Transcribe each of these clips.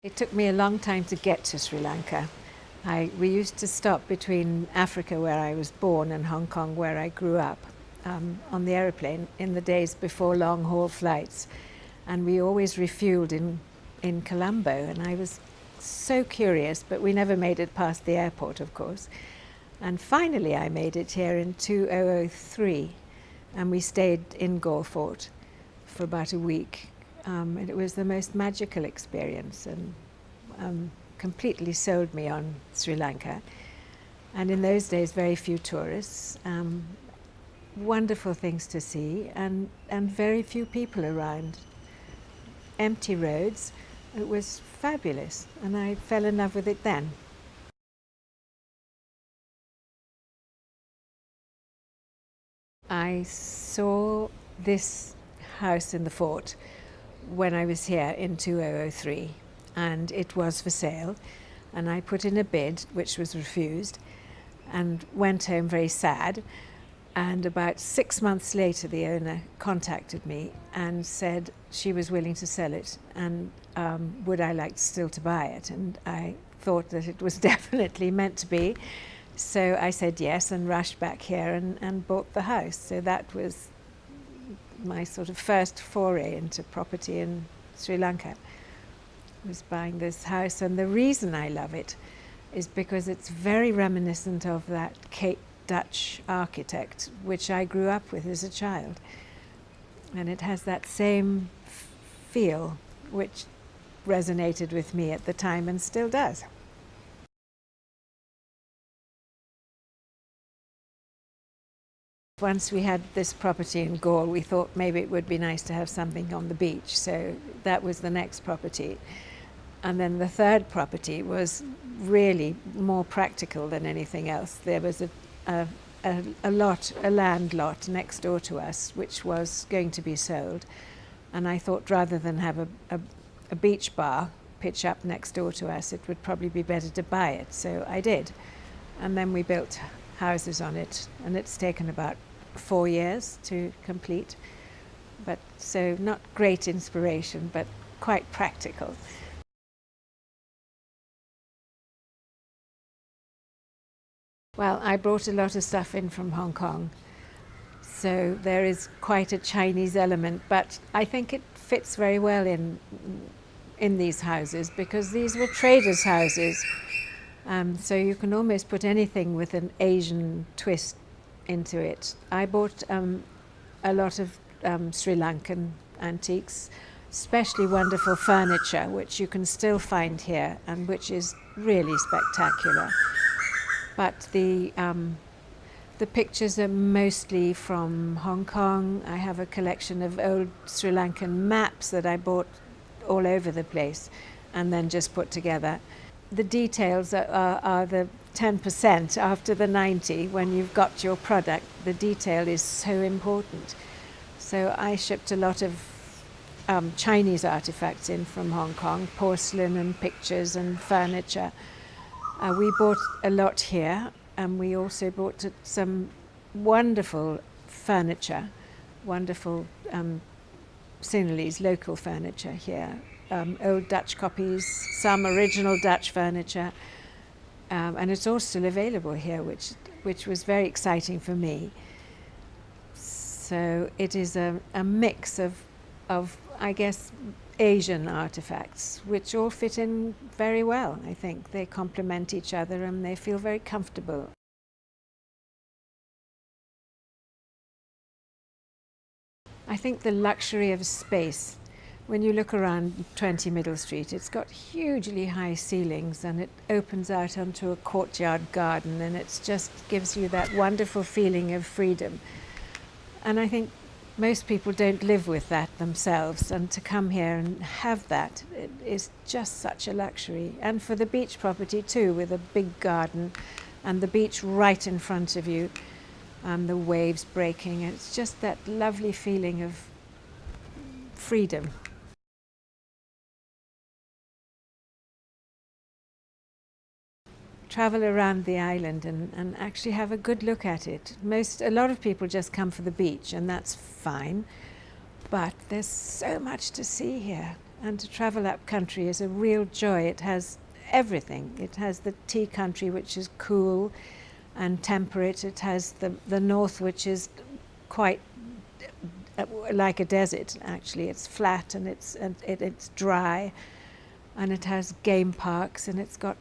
It took me a long time to get to Sri Lanka. We used to stop between Africa, where I was born, and Hong Kong, where I grew up, on the aeroplane in the days before long-haul flights. And we always refueled in Colombo, and I was so curious, but we never made it past the airport, of course. And finally I made it here in 2003, and we stayed in Galle Fort for about a week. And it was the most magical experience, and completely sold me on Sri Lanka. And in those days, very few tourists, wonderful things to see, and very few people around. Empty roads. It was fabulous, and I fell in love with it then. I saw this house in the fort when I was here in 2003, and it was for sale, and I put in a bid which was refused and went home very sad. And about 6 months later, the owner contacted me and said she was willing to sell it, and would I like still to buy it. And I thought that it was definitely meant to be. So I said yes and rushed back here and bought the house. So that was my sort of first foray into property in Sri Lanka, was buying this house. And the reason I love it is because it's very reminiscent of that Cape Dutch architect, which I grew up with as a child. And it has that same feel, which resonated with me at the time and still does. Once we had this property in Galle, we thought maybe it would be nice to have something on the beach, so that was the next property. And then the third property was really more practical than anything else. There was a land lot next door to us, which was going to be sold. And I thought rather than have a beach bar pitch up next door to us, it would probably be better to buy it. So I did. And then we built houses on it, and it's taken about 4 years to complete. But so not great inspiration, but quite practical. Well, I brought a lot of stuff in from Hong Kong, so there is quite a Chinese element, but I think it fits very well in these houses, because these were traders' houses. So you can almost put anything with an Asian twist into it. I bought a lot of Sri Lankan antiques, especially wonderful furniture, which you can still find here and which is really spectacular. But the pictures are mostly from Hong Kong. I have a collection of old Sri Lankan maps that I bought all over the place and then just put together. The details are the 10% after the 90. When you've got your product, the detail is so important. So I shipped a lot of Chinese artifacts in from Hong Kong, porcelain and pictures and furniture. We bought a lot here, and we also bought some wonderful furniture, wonderful Sinhalese local furniture here. Old Dutch copies, some original Dutch furniture, and it's all still available here, which was very exciting for me. So it is a mix of I guess Asian artifacts, which all fit in very well. I think they complement each other and they feel very comfortable. I think the luxury of space. When you look around 20 Middle Street, it's got hugely high ceilings, and it opens out onto a courtyard garden, and it just gives you that wonderful feeling of freedom. And I think most people don't live with that themselves, and to come here and have that, it is just such a luxury. And for the beach property too, with a big garden and the beach right in front of you, the waves breaking, it's just that lovely feeling of freedom. Travel around the island and actually have a good look at it. A lot of people just come for the beach, and that's fine, but there's so much to see here. And to travel up country is a real joy. It has everything. It has the tea country, which is cool and temperate. It has the north, which is quite like a desert, actually. It's flat and it's dry, and it has game parks, and it's got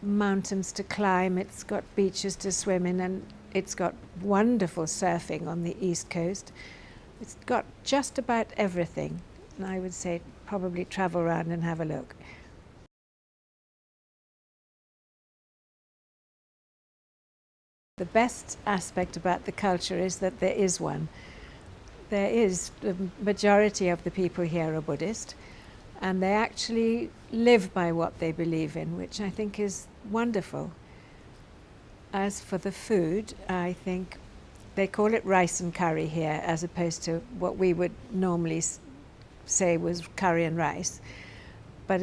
mountains to climb, it's got beaches to swim in, and it's got wonderful surfing on the east coast. It's got just about everything, and I would say probably travel around and have a look. The best aspect about the culture is that there is one. There is, the majority of the people here are Buddhist, and they actually live by what they believe in, which I think is wonderful. As for the food, I think they call it rice and curry here, as opposed to what we would normally say was curry and rice. But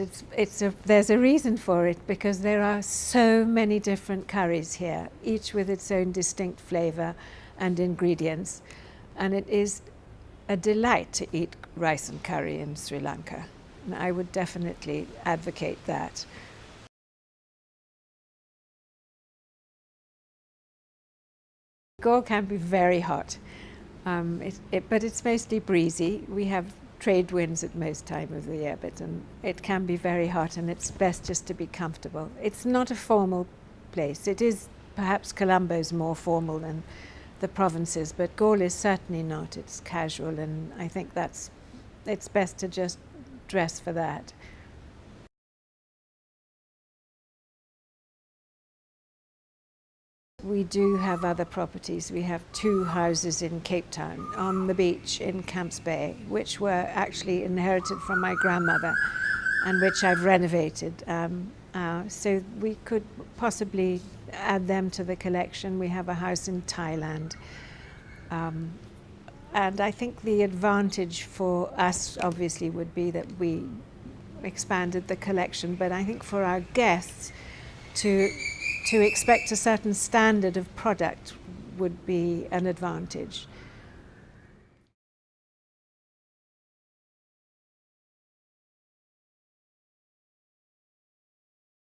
there's a reason for it, because there are so many different curries here, each with its own distinct flavour and ingredients. And it is a delight to eat rice and curry in Sri Lanka. And I would definitely advocate that. Galle can be very hot, but it's mostly breezy. We have trade winds at most time of the year, but it can be very hot, and it's best just to be comfortable. It's not a formal place. It is perhaps Colombo's more formal than the provinces, but Galle is certainly not. It's casual, and I think it's best to just dress for that. We do have other properties. We have 2 houses in Cape Town, on the beach in Camps Bay, which were actually inherited from my grandmother and which I've renovated. So we could possibly add them to the collection. We have a house in Thailand. And I think the advantage for us obviously would be that we expanded the collection, but I think for our guests to expect a certain standard of product would be an advantage.